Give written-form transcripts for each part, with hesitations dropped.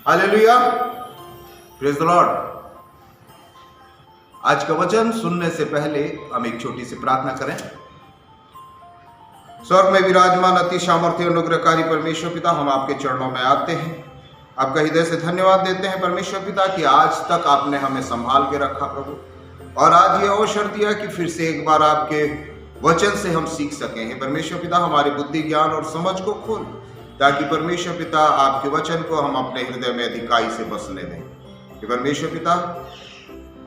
Hallelujah, praise the Lord. आज का वचन सुनने से पहले हम एक छोटी सी प्रार्थना करें। स्वर्ग में विराजमान अति सामर्थ्य अनुग्रहकारी परमेश्वर पिता, हम आपके चरणों में आते हैं। आपका हृदय से धन्यवाद देते हैं परमेश्वर पिता कि आज तक आपने हमें संभाल के रखा प्रभु, और आज ये अवसर दिया कि फिर से एक बार आपके वचन से हम सीख सकें। हे परमेश्वर पिता, हमारी बुद्धि, ज्ञान और समझ को खोल, ताकि परमेश्वर पिता आपके वचन को हम अपने हृदय में अधिकाई से बसने दें। हे परमेश्वर पिता,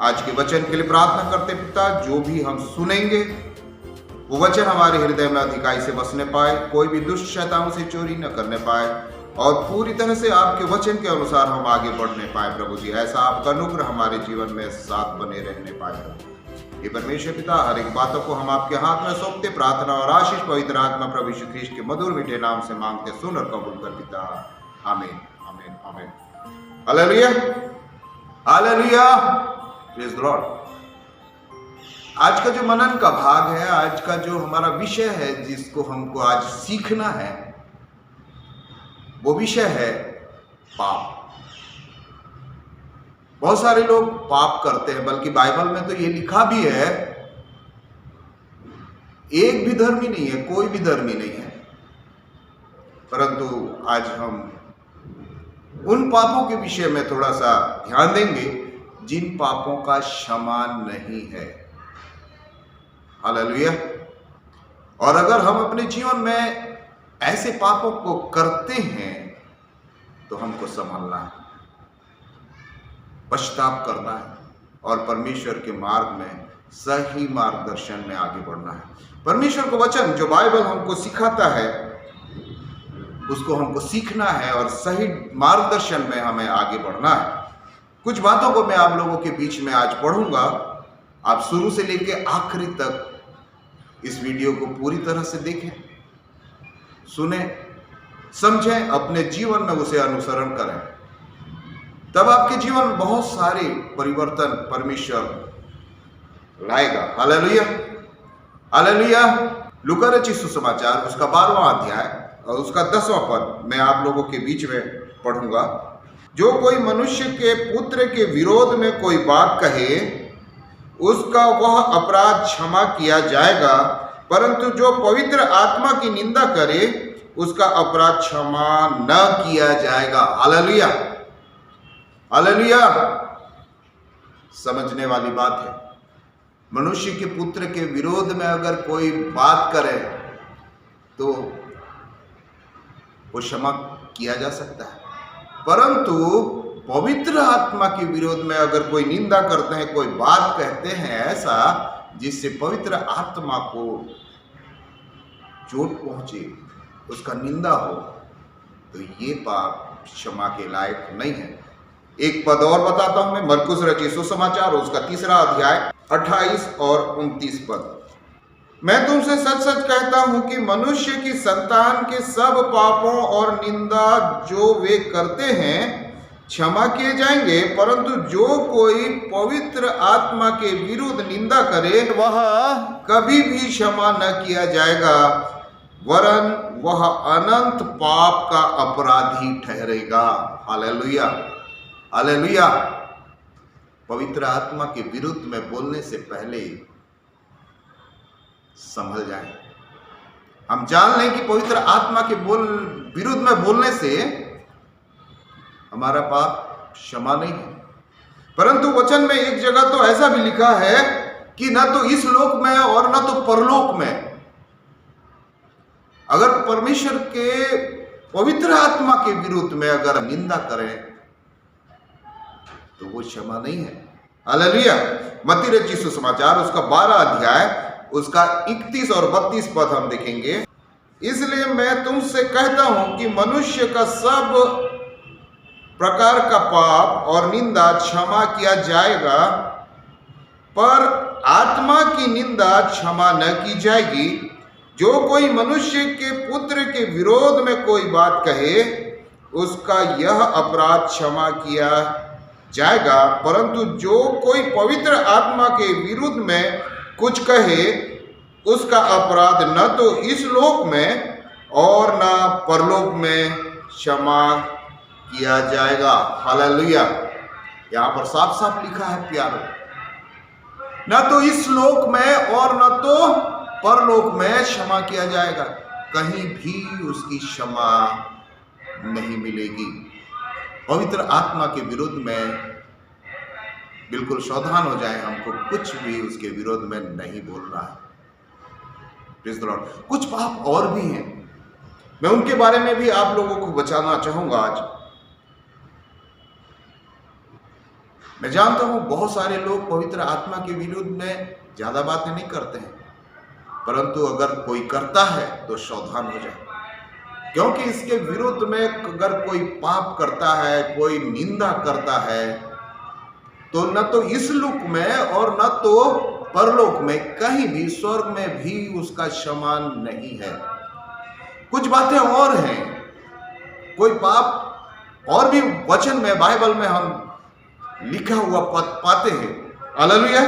आज के वचन के लिए प्रार्थना करते पिता, जो भी हम सुनेंगे वो वचन हमारे हृदय में अधिकाई से बसने पाए, कोई भी दुष्ट शैतान से चोरी न करने पाए, और पूरी तरह से आपके वचन के अनुसार हम आगे बढ़ने पाए। प्रभु जी, ऐसा आपका अनुग्रह हमारे जीवन में साथ बने रहने पाए। ये परमेश्वर पिता, हर एक बातों को हम आपके हाथ में सौंपते, प्रार्थना और आशीष पवित्र आत्मा प्रभु यीशु ख्रीष्ट के मधुर मीठे नाम से मांगते, सुन और कबूल कर पिता, आमीन आमीन आमीन। Hallelujah hallelujah, praise the Lord. आज का जो मनन का भाग है, आज का जो हमारा विषय है, जिसको हमको आज सीखना है, वो विषय है पाप। बहुत सारे लोग पाप करते हैं, बल्कि बाइबल में तो ये लिखा भी है, एक भी धर्मी नहीं है, कोई भी धर्मी नहीं है। परंतु आज हम उन पापों के विषय में थोड़ा सा ध्यान देंगे जिन पापों का क्षमा नहीं है। हालेलुया। और अगर हम अपने जीवन में ऐसे पापों को करते हैं तो हमको संभलना है, पश्चाताप करना है, और परमेश्वर के मार्ग में सही मार्गदर्शन में आगे बढ़ना है। परमेश्वर का वचन जो बाइबल हमको सिखाता है, उसको हमको सीखना है और सही मार्गदर्शन में हमें आगे बढ़ना है। कुछ बातों को मैं आप लोगों के बीच में आज पढ़ूंगा। आप शुरू से लेकर आखिरी तक इस वीडियो को पूरी तरह से देखें, सुने, समझें, अपने जीवन में उसे अनुसरण करें, तब आपके जीवन में बहुत सारे परिवर्तन परमेश्वर लाएगा। Hallelujah hallelujah. लूका रचित सुसमाचार उसका 12वां अध्याय और उसका 10वां पद मैं आप लोगों के बीच में पढ़ूंगा। जो कोई मनुष्य के पुत्र के विरोध में कोई बात कहे, उसका वह अपराध क्षमा किया जाएगा, परंतु जो पवित्र आत्मा की निंदा करे, उसका अपराध क्षमा न किया जाएगा। Hallelujah hallelujah. समझने वाली बात है। मनुष्य के पुत्र के विरोध में अगर कोई बात करे तो वो क्षमा किया जा सकता है, परंतु पवित्र आत्मा के विरोध में अगर कोई निंदा करते हैं, कोई बात कहते हैं ऐसा जिससे पवित्र आत्मा को चोट पहुंचे, उसका निंदा हो, तो ये पाप क्षमा के लायक नहीं है। एक पद और बताता हूं मैं, मरकुस रचित सुसमाचार उसका 3रा अध्याय 28 और 29 पद। मैं तुमसे सच सच कहता हूं कि मनुष्य की संतान के सब पापों और निंदा जो वे करते हैं क्षमा किए जाएंगे, परंतु जो कोई पवित्र आत्मा के विरुद्ध निंदा करे, वह कभी भी क्षमा न किया जाएगा, वरन वह अनंत पाप का अपराधी ठहरेगा। Hallelujah hallelujah. पवित्र आत्मा के विरुद्ध में बोलने से पहले संभल जाए। हम जान लें कि पवित्र आत्मा के विरुद्ध में बोलने से हमारा पाप क्षमा नहीं है, परंतु वचन में एक जगह तो ऐसा भी लिखा है कि न तो इस लोक में और न तो परलोक में अगर परमेश्वर के पवित्र आत्मा के विरुद्ध में अगर निंदा करें तो वो क्षमा नहीं है। हालेलुया। मत्ती रचित सुसमाचार उसका 12 अध्याय उसका 31 और 32 पद हम देखेंगे। इसलिए मैं तुमसे कहता हूं कि मनुष्य का सब प्रकार का पाप और निंदा क्षमा किया जाएगा, पर आत्मा की निंदा क्षमा न की जाएगी। जो कोई मनुष्य के पुत्र के विरोध में कोई बात कहे, उसका यह अपराध क्षमा किया जाएगा, परंतु जो कोई पवित्र आत्मा के विरुद्ध में कुछ कहे, उसका अपराध न तो इस लोक में और न परलोक में क्षमा किया जाएगा। हालेलुया। यहां पर साफ साफ लिखा है प्यारो, न तो इस लोक में और न तो परलोक में क्षमा किया जाएगा, कहीं भी उसकी क्षमा नहीं मिलेगी। पवित्र आत्मा के विरुद्ध में बिल्कुल सावधान हो जाए, हमको कुछ भी उसके विरोध में नहीं बोलना है। Praise the Lord. कुछ पाप और भी हैं, मैं उनके बारे में भी आप लोगों को बचाना चाहूंगा आज। मैं जानता हूं बहुत सारे लोग पवित्र आत्मा के विरुद्ध में ज्यादा बातें नहीं करते हैं, परंतु अगर कोई करता है तो सावधान हो जाए, क्योंकि इसके विरुद्ध में अगर कोई पाप करता है, कोई निंदा करता है, तो न तो इस लोक में और न तो परलोक में, कहीं भी, स्वर्ग में भी उसका क्षमा नहीं है। कुछ बातें और हैं, कोई पाप और भी वचन में, बाइबल में हम लिखा हुआ पाते हैं। हालेलुया।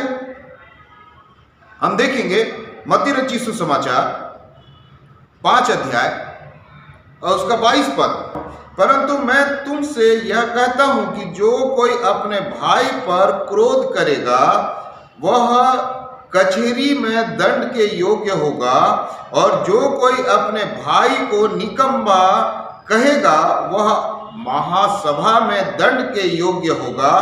हम देखेंगे मत्ती रचित सुसमाचार 5 अध्याय और उसका 22 पद। परंतु मैं तुमसे यह कहता हूं कि जो कोई अपने भाई पर क्रोध करेगा वह कचहरी में दंड के योग्य होगा, और जो कोई अपने भाई को निकम्मा कहेगा वह महासभा में दंड के योग्य होगा,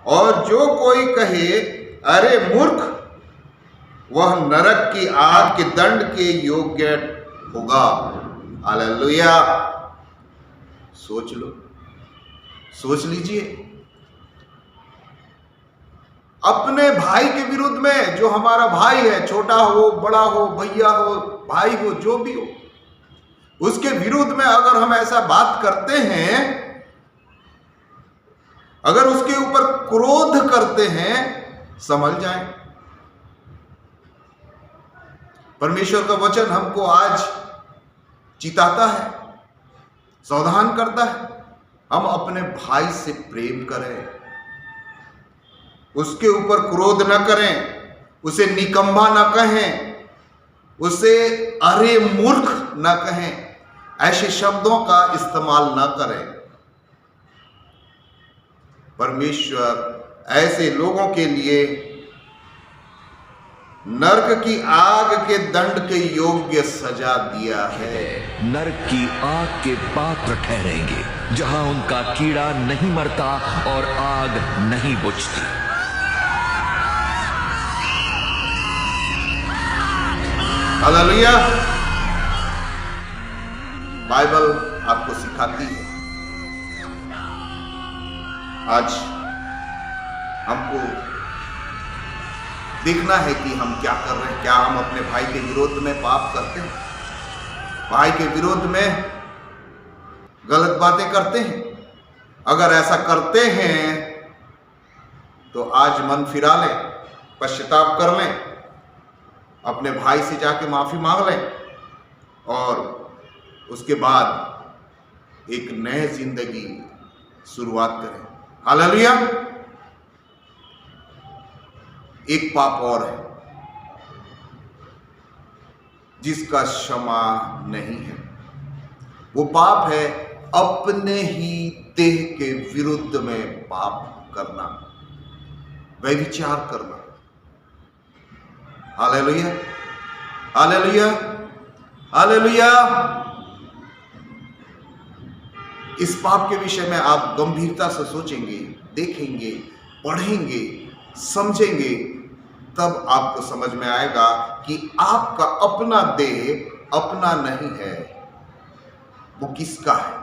और जो कोई कहे अरे मूर्ख वह नरक की आग के दंड के योग्य होगा। हालेलुया। सोच लो, सोच लीजिए, अपने भाई के विरुद्ध में, जो हमारा भाई है, छोटा हो, बड़ा हो, भैया हो, भाई हो, जो भी हो, उसके विरुद्ध में अगर हम ऐसा बात करते हैं, अगर उसके ऊपर क्रोध करते हैं, समझ जाएं, परमेश्वर का वचन हमको आज चिताता है, सावधान करता है, हम अपने भाई से प्रेम करें, उसके ऊपर क्रोध न करें, उसे निकम्मा न कहें, उसे अरे मूर्ख न कहें, ऐसे शब्दों का इस्तेमाल न करें। परमेश्वर ऐसे लोगों के लिए नरक की आग के दंड के योग्य सजा दिया है। नरक की आग के पात्र ठहरेंगे, जहां उनका कीड़ा नहीं मरता और आग नहीं बुझती। हालेलुया। बाइबल आपको सिखाती है। आज हमको देखना है कि हम क्या कर रहे हैं। क्या हम अपने भाई के विरोध में पाप करते हैं, भाई के विरोध में गलत बातें करते हैं? अगर ऐसा करते हैं तो आज मन फिरा लें, पश्चाताप कर लें, अपने भाई से जाके माफी मांग लें, और उसके बाद एक नए जिंदगी शुरुआत करें। हालेलुया। एक पाप और है जिसका क्षमा नहीं है। वो पाप है अपने ही देह के विरुद्ध में पाप करना, व्यभिचार करना। Hallelujah, hallelujah, hallelujah. इस पाप के विषय में आप गंभीरता से सोचेंगे, देखेंगे, पढ़ेंगे, समझेंगे, तब आपको समझ में आएगा कि आपका अपना देह अपना नहीं है, वो किसका है।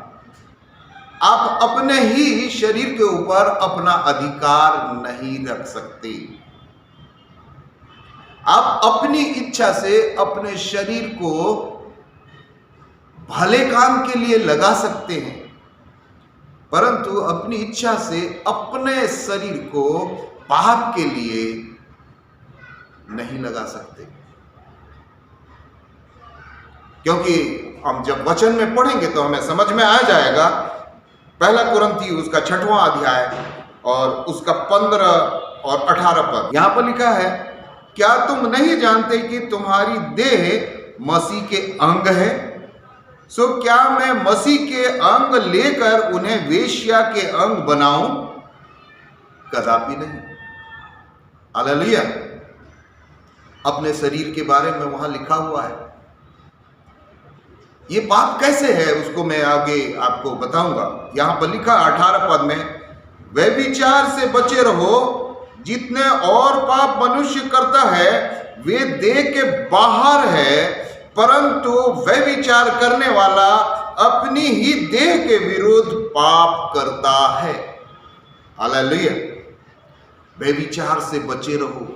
आप अपने ही शरीर के ऊपर अपना अधिकार नहीं रख सकते। आप अपनी इच्छा से अपने शरीर को भले काम के लिए लगा सकते हैं, परंतु अपनी इच्छा से अपने शरीर को पाप के लिए नहीं लगा सकते। क्योंकि हम जब वचन में पढ़ेंगे तो हमें समझ में आ जाएगा। पहला कुरिन्थी उसका 6वां अध्याय और उसका 15 और 18 पद, यहां पर लिखा है, क्या तुम नहीं जानते कि तुम्हारी देह मसीह के अंग है? सो क्या मैं मसीह के अंग लेकर उन्हें वेश्या के अंग बनाऊं? कदापि नहीं। हालेलुया। अपने शरीर के बारे में वहां लिखा हुआ है। ये पाप कैसे है उसको मैं आगे आपको बताऊंगा। यहां पर लिखा 18 पद में, व्यभिचार से बचे रहो। जितने और पाप मनुष्य करता है वे देह के बाहर है, परंतु व्यभिचार करने वाला अपनी ही देह के विरुद्ध पाप करता है। हालेलुया। व्यभिचार से बचे रहो,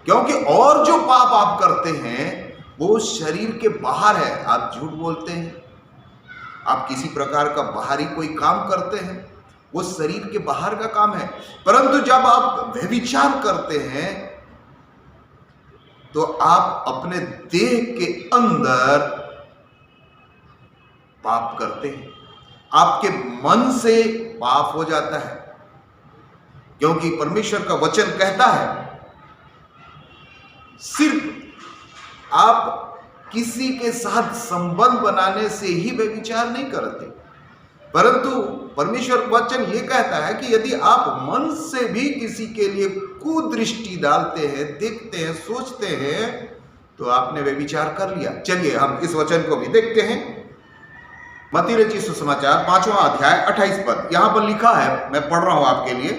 क्योंकि और जो पाप आप करते हैं वो शरीर के बाहर है। आप झूठ बोलते हैं, आप किसी प्रकार का बाहरी कोई काम करते हैं, वो शरीर के बाहर का काम है। परंतु जब आप व्यभिचार करते हैं तो आप अपने देह के अंदर पाप करते हैं। आपके मन से पाप हो जाता है, क्योंकि परमेश्वर का वचन कहता है सिर्फ आप किसी के साथ संबंध बनाने से ही व्यभिचार नहीं करते, परंतु परमेश्वर वचन ये कहता है कि यदि आप मन से भी किसी के लिए कुदृष्टि डालते हैं, देखते हैं, सोचते हैं, तो आपने व्यभिचार कर लिया। चलिए हम इस वचन को भी देखते हैं। मत्ती रचित सुसमाचार 5वां अध्याय 28 पद, यहां पर लिखा है, मैं पढ़ रहा हूं आपके लिए।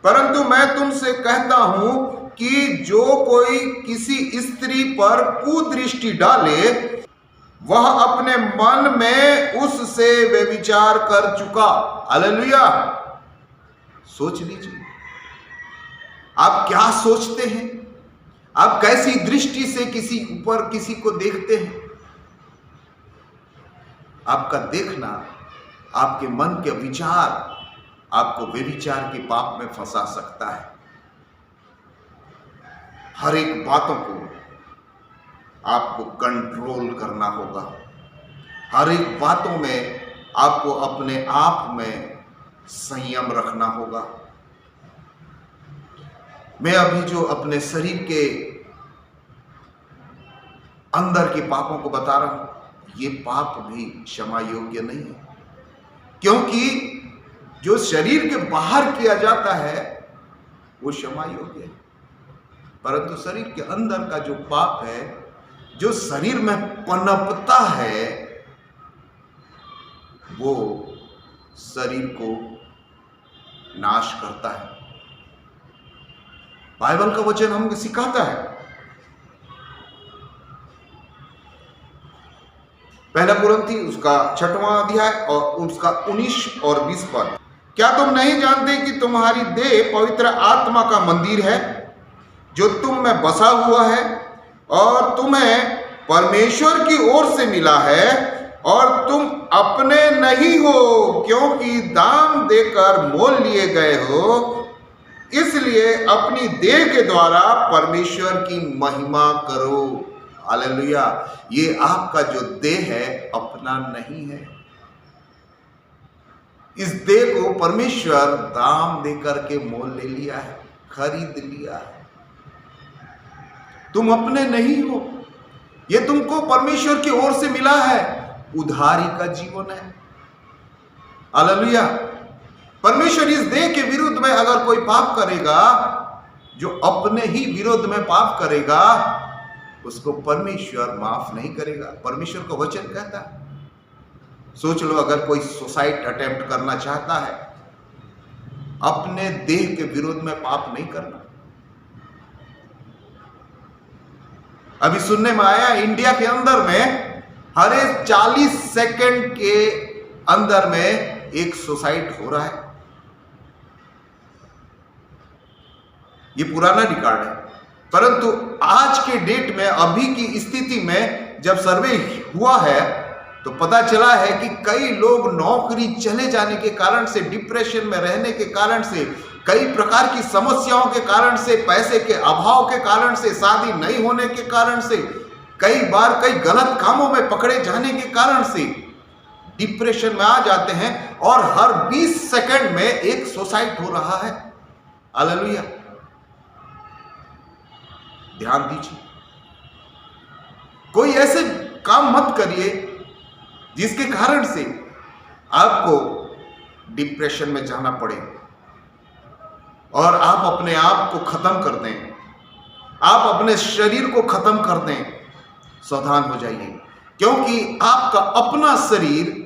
परंतु मैं तुमसे कहता हूं कि जो कोई किसी स्त्री पर कुदृष्टि डाले वह अपने मन में उससे व्यभिचार कर चुका। हालेलुया। सोच लीजिए, आप क्या सोचते हैं, आप कैसी दृष्टि से किसी ऊपर किसी को देखते हैं। आपका देखना, आपके मन के विचार आपको व्यभिचार के पाप में फंसा सकता है। हर एक बातों को आपको कंट्रोल करना होगा। हर एक बातों में आपको अपने आप में संयम रखना होगा। मैं अभी जो अपने शरीर के अंदर के पापों को बता रहा हूं, ये पाप भी क्षमा योग्य नहीं है, क्योंकि जो शरीर के बाहर किया जाता है वो क्षमा योग्य है, परंतु शरीर के अंदर का जो पाप है, जो शरीर में पनपता है, वो शरीर को नाश करता है। बाइबल का वचन हमको सिखाता है। पहला कुरिन्थी उसका 6वां अध्याय और उसका 19 और 20 पद, क्या तुम नहीं जानते कि तुम्हारी देह पवित्र आत्मा का मंदिर है जो तुम में बसा हुआ है और तुम्हें परमेश्वर की ओर से मिला है, और तुम अपने नहीं हो क्योंकि दाम देकर मोल लिए गए हो, इसलिए अपनी देह के द्वारा परमेश्वर की महिमा करो। हालेलुया। ये आपका जो देह है अपना नहीं है। इस देह को परमेश्वर दाम देकर के मोल ले लिया है, खरीद लिया है। तुम अपने नहीं हो, ये तुमको परमेश्वर की ओर से मिला है, उधारी का जीवन है। हालेलुया। परमेश्वर इस देह के विरुद्ध में अगर कोई पाप करेगा, जो अपने ही विरोध में पाप करेगा, उसको परमेश्वर माफ नहीं करेगा। परमेश्वर का वचन कहता है। सोच लो, अगर कोई सुसाइड अटेम्प्ट करना चाहता है, अपने देह के विरोध में पाप नहीं करना। अभी सुनने में आया इंडिया के अंदर में हर 40 सेकंड के अंदर में एक सुसाइड हो रहा है। ये पुराना रिकॉर्ड है, परंतु आज के डेट में, अभी की स्थिति में जब सर्वे हुआ है तो पता चला है कि कई लोग नौकरी चले जाने के कारण से, डिप्रेशन में रहने के कारण से, कई प्रकार की समस्याओं के कारण से, पैसे के अभाव के कारण से, शादी नहीं होने के कारण से, कई बार कई गलत कामों में पकड़े जाने के कारण से डिप्रेशन में आ जाते हैं, और हर 20 सेकंड में एक सुसाइड हो रहा है। हालेलुया। ध्यान दीजिए, कोई ऐसे काम मत करिए जिसके कारण से आपको डिप्रेशन में जाना पड़े और आप अपने आप को खत्म कर दें, आप अपने शरीर को खत्म कर दें। सावधान हो जाइए, क्योंकि आपका अपना शरीर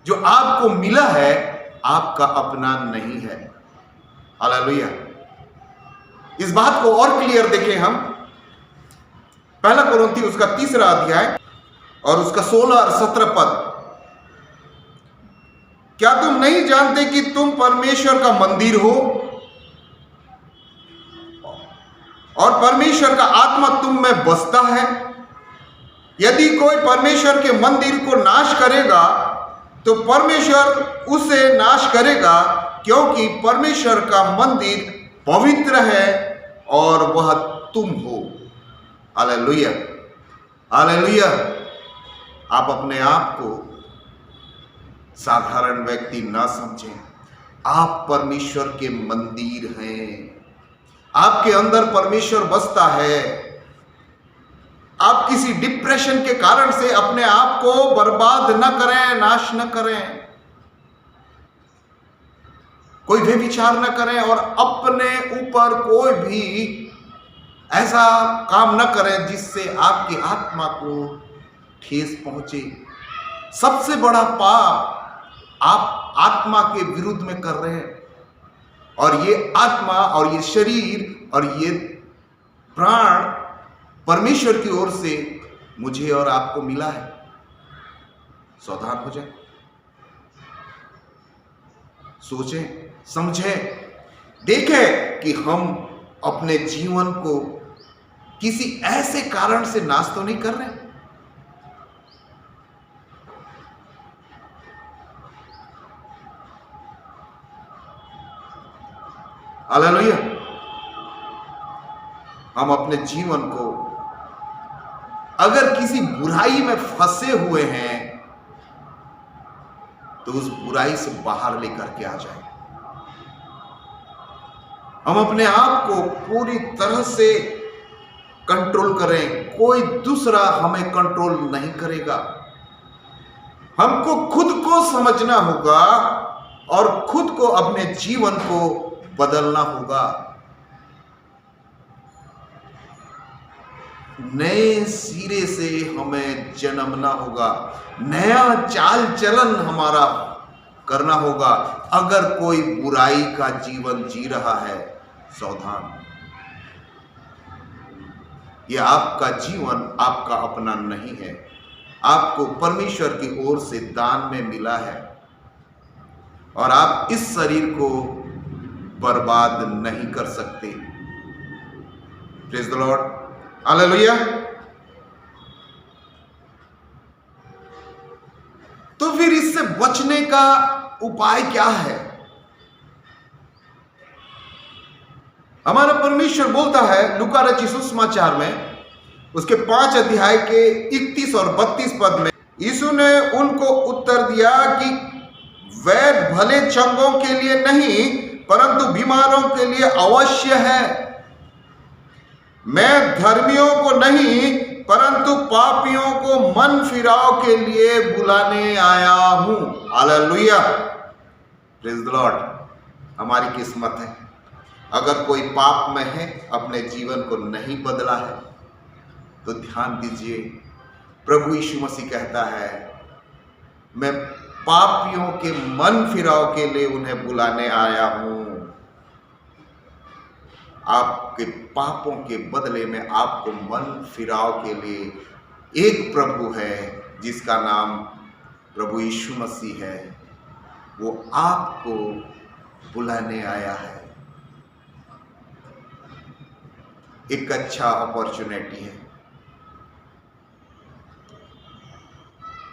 जो आपको मिला है आपका अपना नहीं है। हालेलुया। इस बात को और क्लियर देखें हम, पहला कुरिन्थी उसका 3 अध्याय और उसका 16 और 17 पद। क्या तुम नहीं जानते कि तुम परमेश्वर का मंदिर हो और परमेश्वर का आत्मा तुम में बसता है? यदि कोई परमेश्वर के मंदिर को नाश करेगा तो परमेश्वर उसे नाश करेगा, क्योंकि परमेश्वर का मंदिर पवित्र है और वह तुम हो। Hallelujah, hallelujah. आप अपने आप को साधारण व्यक्ति ना समझें, आप परमेश्वर के मंदिर हैं। आपके अंदर परमेश्वर बसता है। आप किसी डिप्रेशन के कारण से अपने आप को बर्बाद न करें, नाश न करें, कोई भी विचार न करें और अपने ऊपर कोई भी ऐसा काम न करें जिससे आपकी आत्मा को ठेस पहुंचे। सबसे बड़ा पाप आप आत्मा के विरुद्ध में कर रहे हैं, और ये आत्मा और ये शरीर और ये प्राण परमेश्वर की ओर से मुझे और आपको मिला है। सावधान हो जाए, सोचें, समझें, देखें कि हम अपने जीवन को किसी ऐसे कारण से नाश तो नहीं कर रहे। हालेलुया। हम अपने जीवन को अगर किसी बुराई में फंसे हुए हैं तो उस बुराई से बाहर लेकर के आ जाए। हम अपने आप को पूरी तरह से कंट्रोल करें, कोई दूसरा हमें कंट्रोल नहीं करेगा। हमको खुद को समझना होगा और खुद को अपने जीवन को बदलना होगा। नए सिरे से हमें जन्मना होगा, नया चाल चलन हमारा करना होगा। अगर कोई बुराई का जीवन जी रहा है, सावधान, यह आपका जीवन आपका अपना नहीं है, आपको परमेश्वर की ओर से दान में मिला है और आप इस शरीर को बर्बाद नहीं कर सकते। Praise the Lord, hallelujah. तो फिर इससे बचने का उपाय क्या है? हमारा परमेश्वर बोलता है लूका रचित सुसमाचार में उसके 5 अध्याय के 31 और 32 पद में, यीशु ने उनको उत्तर दिया कि वैद्य भले चंगों के लिए नहीं परंतु बीमारों के लिए अवश्य है। मैं धर्मियों को नहीं परंतु पापियों को मन फिराव के लिए बुलाने आया हूं। Hallelujah, praise the Lord. हमारी किस्मत है, अगर कोई पाप में है, अपने जीवन को नहीं बदला है, तो ध्यान दीजिए, प्रभु यीशु मसीह कहता है मैं पापियों के मन फिराव के लिए उन्हें बुलाने आया हूं। आपके पापों के बदले में आपको मन फिराव के लिए एक प्रभु है जिसका नाम प्रभु यीशु मसीह है, वो आपको बुलाने आया है। एक अच्छा अपॉर्चुनिटी है।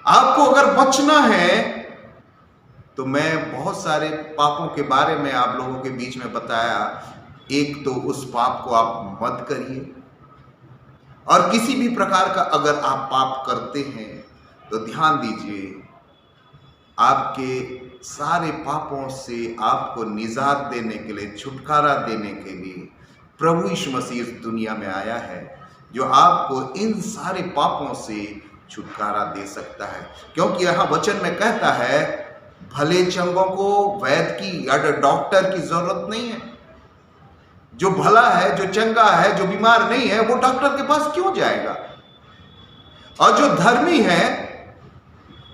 आपको अगर बचना है तो मैं बहुत सारे पापों के बारे में आप लोगों के बीच में बताया। एक तो उस पाप को आप मत करिए, और किसी भी प्रकार का अगर आप पाप करते हैं तो ध्यान दीजिए, आपके सारे पापों से आपको निजात देने के लिए, छुटकारा देने के लिए प्रभु यीशु मसीह इस दुनिया में आया है, जो आपको इन सारे पापों से छुटकारा दे सकता है। क्योंकि यहाँ वचन में कहता है भले चंगों को वैद्य की या डॉक्टर की जरूरत नहीं है। जो भला है, जो चंगा है, जो बीमार नहीं है, वो डॉक्टर के पास क्यों जाएगा? और जो धर्मी है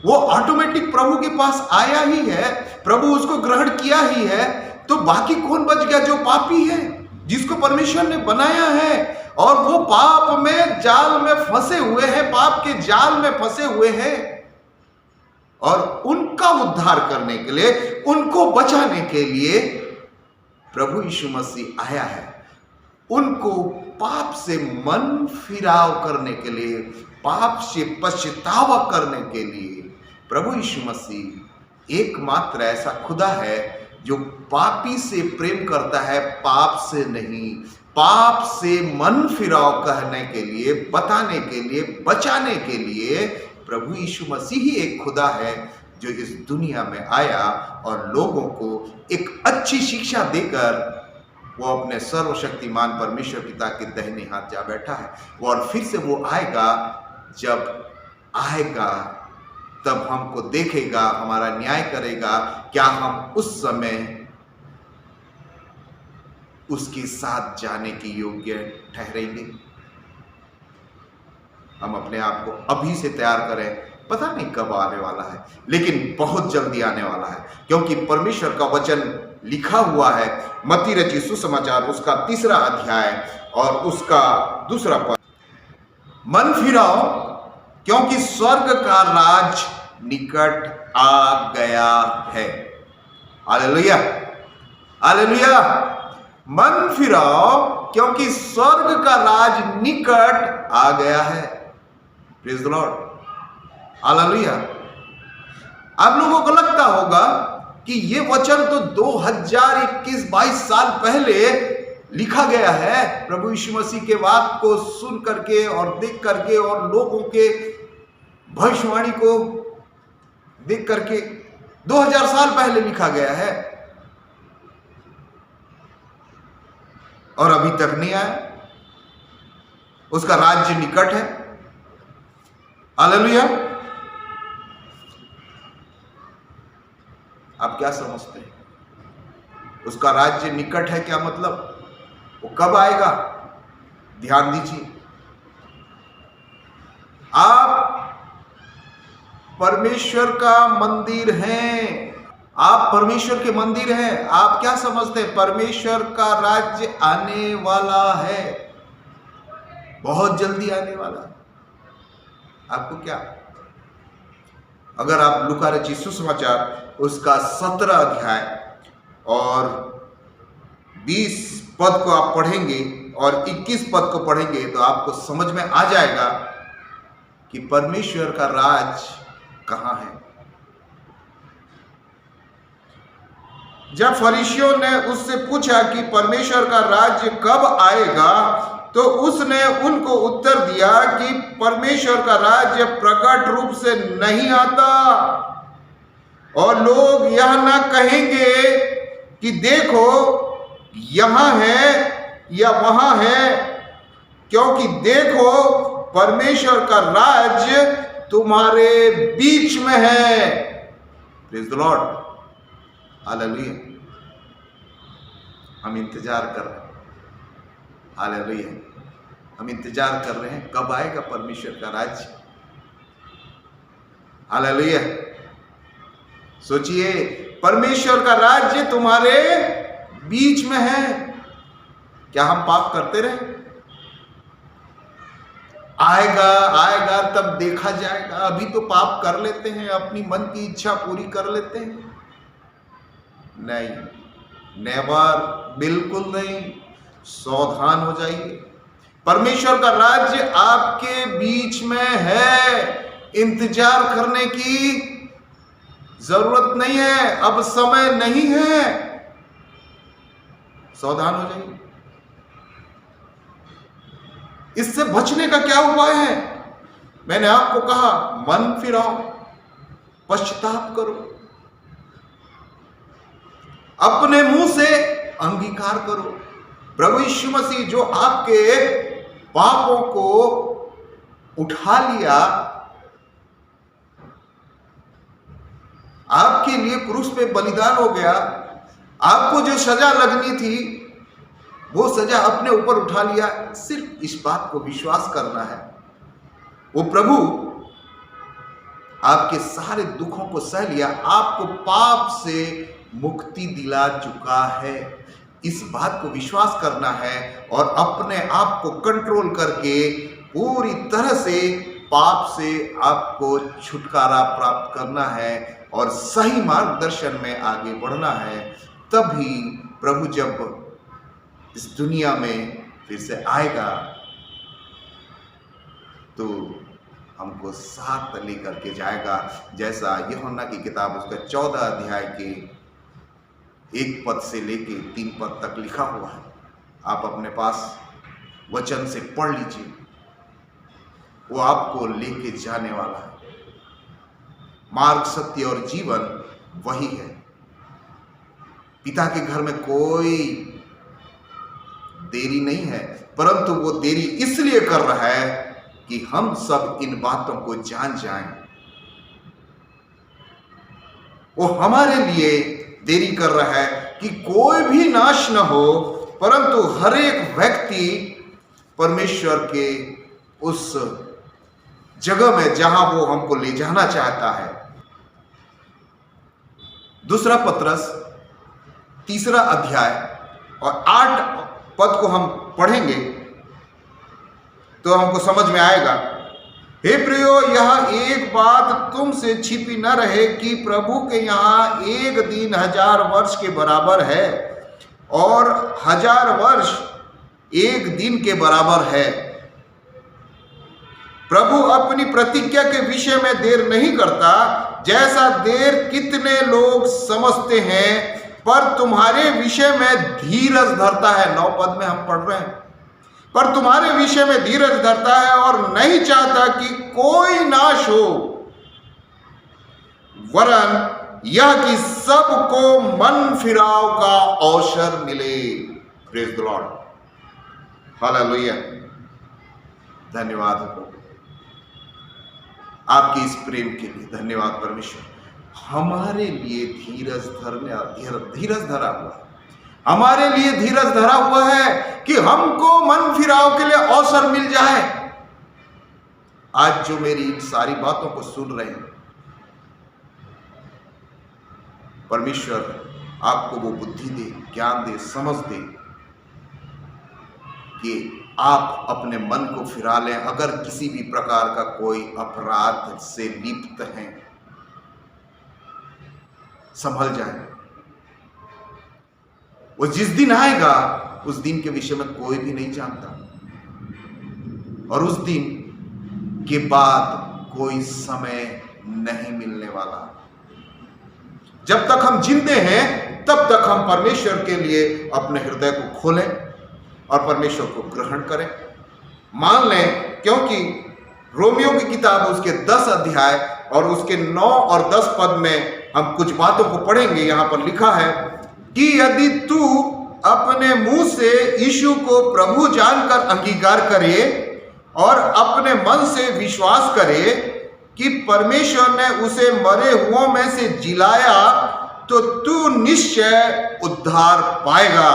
वो ऑटोमेटिक प्रभु के पास आया ही है, प्रभु उसको ग्रहण किया ही है। तो बाकी कौन बच गया? जो पापी है, जिसको परमेश्वर ने बनाया है और वो पाप में जाल में फंसे हुए हैं, पाप के जाल में फंसे हुए हैं। और उनका उद्धार करने के लिए, उनको बचाने के लिए प्रभु यीशु मसीह आया है। उनको पाप से मन फिराव करने के लिए, पाप से पछतावा करने के लिए प्रभु यीशु मसीह एकमात्र ऐसा खुदा है जो पापी से प्रेम करता है, पाप से नहीं। पाप से मन फिराव करने के लिए, बताने के लिए, बचाने के लिए प्रभु यीशु मसीह ही एक खुदा है जो इस दुनिया में आया और लोगों को एक अच्छी शिक्षा देकर वो अपने सर्वशक्तिमान परमेश्वर पिता के दाहिने हाथ जा बैठा है। और फिर से वो आएगा, जब आएगा तब हमको देखेगा, हमारा न्याय करेगा। क्या हम उस समय उसके साथ जाने के योग्य ठहरेंगे? हम अपने आप को अभी से तैयार करें, पता नहीं कब आने वाला है, लेकिन बहुत जल्दी आने वाला है। क्योंकि परमेश्वर का वचन लिखा हुआ है, मत्ती रचित सुसमाचार उसका 3 अध्याय और उसका 2 पद, मन फिराओ क्योंकि स्वर्ग का राज निकट आ गया है। Hallelujah, hallelujah. मन फिराओ क्योंकि स्वर्ग का राज निकट आ गया है। Praise the Lord, hallelujah. आप लोगों को लगता होगा कि ये वचन तो 2021-22 साल पहले लिखा गया है। प्रभु यीशु मसीह के बात को सुन करके और देख करके और लोगों के भविष्यवाणी को देख करके 2000 साल पहले लिखा गया है और अभी तक नहीं आया। उसका राज्य निकट है। हालेलुया। आप क्या समझते हैं? उसका राज्य निकट है, क्या मतलब? वो कब आएगा? ध्यान दीजिए, आप परमेश्वर का मंदिर हैं। आप परमेश्वर के मंदिर हैं। आप क्या समझते हैं? परमेश्वर का राज्य आने वाला है, बहुत जल्दी आने वाला है। आपको क्या? अगर आप लूका रचित सुसमाचार उसका 17 अध्याय और 20 पद को आप पढ़ेंगे और 21 पद को पढ़ेंगे तो आपको समझ में आ जाएगा कि परमेश्वर का राज कहां है। जब फरीसियों ने उससे पूछा कि परमेश्वर का राज्य कब आएगा, तो उसने उनको उत्तर दिया कि परमेश्वर का राज्य प्रकट रूप से नहीं आता और लोग यह ना कहेंगे कि देखो यहां है या वहां है, क्योंकि देखो परमेश्वर का राज्य तुम्हारे बीच में है। Praise the Lord, hallelujah. हम इंतजार कर रहे हैं, हालेलुया। हम इंतजार कर रहे हैं कब आएगा परमेश्वर का राज्य। हालेलुया। सोचिए, परमेश्वर का राज्य तुम्हारे बीच में है। क्या हम पाप करते रहे? आएगा आएगा तब देखा जाएगा। अभी तो पाप कर लेते हैं, अपनी मन की इच्छा पूरी कर लेते हैं। नहीं, नेवर, बिल्कुल नहीं। सावधान हो जाइए। परमेश्वर का राज्य आपके बीच में है। इंतजार करने की जरूरत नहीं है, अब समय नहीं है। सावधान हो जाइए। इससे बचने का क्या उपाय है? मैंने आपको कहा, मन फिराओ, पश्चाताप करो, अपने मुंह से अंगीकार करो। प्रभु यीशु मसीह जो आपके पापों को उठा लिया, आपके लिए क्रूस पे बलिदान हो गया। आपको जो सजा लगनी थी वो सजा अपने ऊपर उठा लिया। सिर्फ इस बात को विश्वास करना है। वो प्रभु आपके सारे दुखों को सह लिया, आपको पाप से मुक्ति दिला चुका है। इस बात को विश्वास करना है और अपने आप को कंट्रोल करके पूरी तरह से पाप से आपको छुटकारा प्राप्त करना है और सही मार्गदर्शन में आगे बढ़ना है। तभी प्रभु जब इस दुनिया में फिर से आएगा तो हमको साथ लेकर के जाएगा। जैसा यूहन्ना की किताब उसका 14 अध्याय के 1 पद से लेके 3 पद तक लिखा हुआ है। आप अपने पास वचन से पढ़ लीजिए, वो आपको लेके जाने वाला है। मार्ग, सत्य और जीवन वही है। पिता के घर में कोई देरी नहीं है, परंतु वो देरी इसलिए कर रहा है कि हम सब इन बातों को जान जाएं। वो हमारे लिए देरी कर रहा है कि कोई भी नाश न हो, परंतु हर एक व्यक्ति परमेश्वर के उस जगह में जहां वो हमको ले जाना चाहता है। दूसरा पत्रस 3 अध्याय और 8 पद को हम पढ़ेंगे तो हमको समझ में आएगा। हे प्रियो, यह एक बात तुमसे छिपी न रहे कि प्रभु के यहाँ एक दिन 1000 वर्ष के बराबर है और 1000 वर्ष एक दिन के बराबर है। प्रभु अपनी प्रतिज्ञा के विषय में देर नहीं करता, जैसा देर कितने लोग समझते हैं, पर तुम्हारे विषय में धीरज धरता है। 9 पद में हम पढ़ रहे हैं, पर तुम्हारे विषय में धीरज धरता है और नहीं चाहता कि कोई नाश हो, वरन यह कि सबको मन फिराव का अवसर मिले। Praise the Lord, hallelujah. धन्यवाद प्रभु आपकी इस प्रेम के लिए। धन्यवाद परमेश्वर, हमारे लिए धीरज धरा हुआ है। हमारे लिए धीरज धरा हुआ है कि हमको मन फिराव के लिए अवसर मिल जाए। आज जो मेरी इन सारी बातों को सुन रहे हैं, परमेश्वर आपको वो बुद्धि दे, ज्ञान दे, समझ दे कि आप अपने मन को फिरा लें। अगर किसी भी प्रकार का कोई अपराध से लिप्त हैं, संभल जाए। वो जिस दिन आएगा उस दिन के विषय में कोई भी नहीं जानता, और उस दिन के बाद कोई समय नहीं मिलने वाला। जब तक हम जिंदे हैं तब तक हम परमेश्वर के लिए अपने हृदय को खोलें और परमेश्वर को ग्रहण करें, मान लें। क्योंकि रोमियो की किताब उसके 10 अध्याय और उसके 9 और 10 पद में हम कुछ बातों को पढ़ेंगे। यहां पर लिखा है कि यदि तू अपने मुंह से यीशु को प्रभु जानकर अंगीकार करे और अपने मन से विश्वास करे कि परमेश्वर ने उसे मरे हुओं में से जिलाया, तो तू निश्चय उद्धार पाएगा।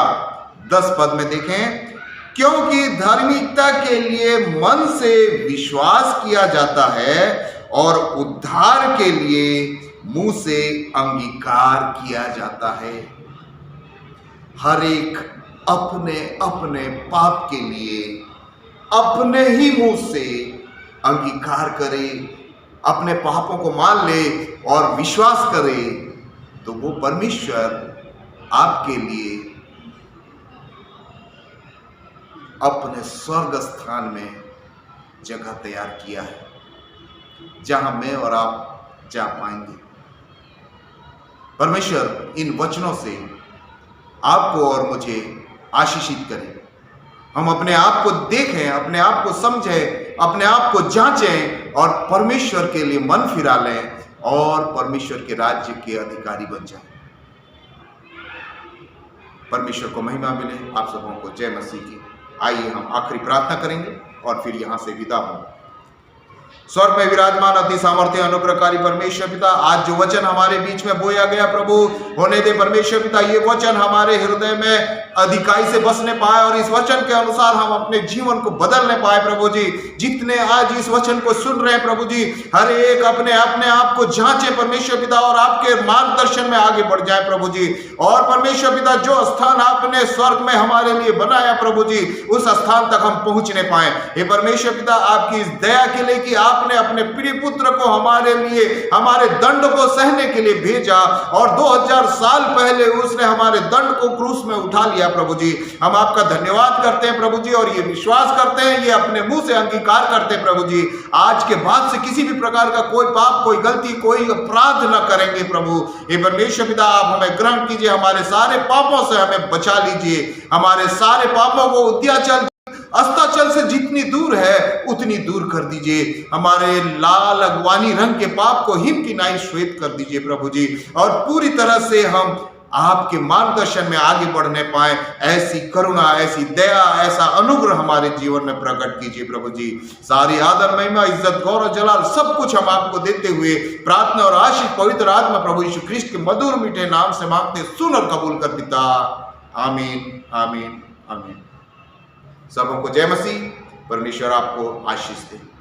10 पद में देखें, क्योंकि धार्मिकता के लिए मन से विश्वास किया जाता है और उद्धार के लिए मुंह से अंगीकार किया जाता है। हर एक अपने अपने पाप के लिए अपने ही मुंह से अंगीकार करे, अपने पापों को मान ले और विश्वास करे, तो वो परमेश्वर आपके लिए अपने स्वर्ग स्थान में जगह तैयार किया है, जहां मैं और आप जा पाएंगे। परमेश्वर इन वचनों से आपको और मुझे आशीषित करें। हम अपने आप को देखें, अपने आप को समझें, अपने आप को जांचें और परमेश्वर के लिए मन फिरा लें और परमेश्वर के राज्य के अधिकारी बन जाएं। परमेश्वर को महिमा मिले। आप सबों को जय मसीह की। आइए हम आखिरी प्रार्थना करेंगे और फिर यहां से विदा हों। स्वर्ग में विराजमान अति सामर्थ्य अनुग्रहकारी परमेश्वर पिता, आज जो वचन हमारे बीच में बोया गया प्रभु, होने दे परमेश्वर पिता ये वचन हमारे हृदय में अधिकाई से बसने पाए और इस वचन के अनुसार हम अपने जीवन को बदलने पाए प्रभु जी। जितने आज इस वचन को सुन रहे हैं प्रभु जी, हर एक अपने आप को जांचे परमेश्वर पिता और आपके मार्गदर्शन में आगे बढ़ जाए प्रभु जी। और परमेश्वर पिता जो स्थान आपने स्वर्ग में हमारे लिए बनाया प्रभु जी, उस स्थान तक हम पहुंचने पाए। हे परमेश्वर पिता, आपकी इस दया के लिए कि आपने अपने प्रिय पुत्र को हमारे लिए हमारे दंड को सहने के लिए भेजा और 2000 साल पहले उसने हमारे दंड को क्रूस में उठा लिया प्रभु जी। हम आपका धन्यवाद करते हैं प्रभु जी और ये विश्वास करते हैं, ये अपने मुंह से अंगीकार करते हैं प्रभु जी, आज के बाद से किसी भी प्रकार का कोई पाप, कोई गलती, कोई अपराध न करेंगे प्रभु। हे परमेश्वर पिता, आप हमें ग्रहण कीजिए, हमारे सारे पापों से हमें बचा लीजिए, हमारे सारे पापों को उद्याचल अस्ताचल से जितनी दूर है उतनी दूर कर दीजिए, हमारे लाल अगवानी रंग के पाप को हिम की नाई श्वेत कर दीजिए प्रभु जी, और पूरी तरह से हम आपके मार्गदर्शन में आगे बढ़ने पाए। ऐसी करुणा, ऐसी दया, ऐसा अनुग्रह हमारे जीवन में प्रकट कीजिए प्रभु जी। सारी आदर, महिमा, इज्जत, गौरव, जलाल सब कुछ हम आपको देते हुए प्रार्थना और आशीष पवित्र आत्मा प्रभु यीशु ख्रिस्ट के मधुर मीठे नाम से मांगते, सुन और कबूल कर पिता। आमीन, आमीन, आमीन। सबों को जय मसीह। परमेश्वर आपको आशीष दे।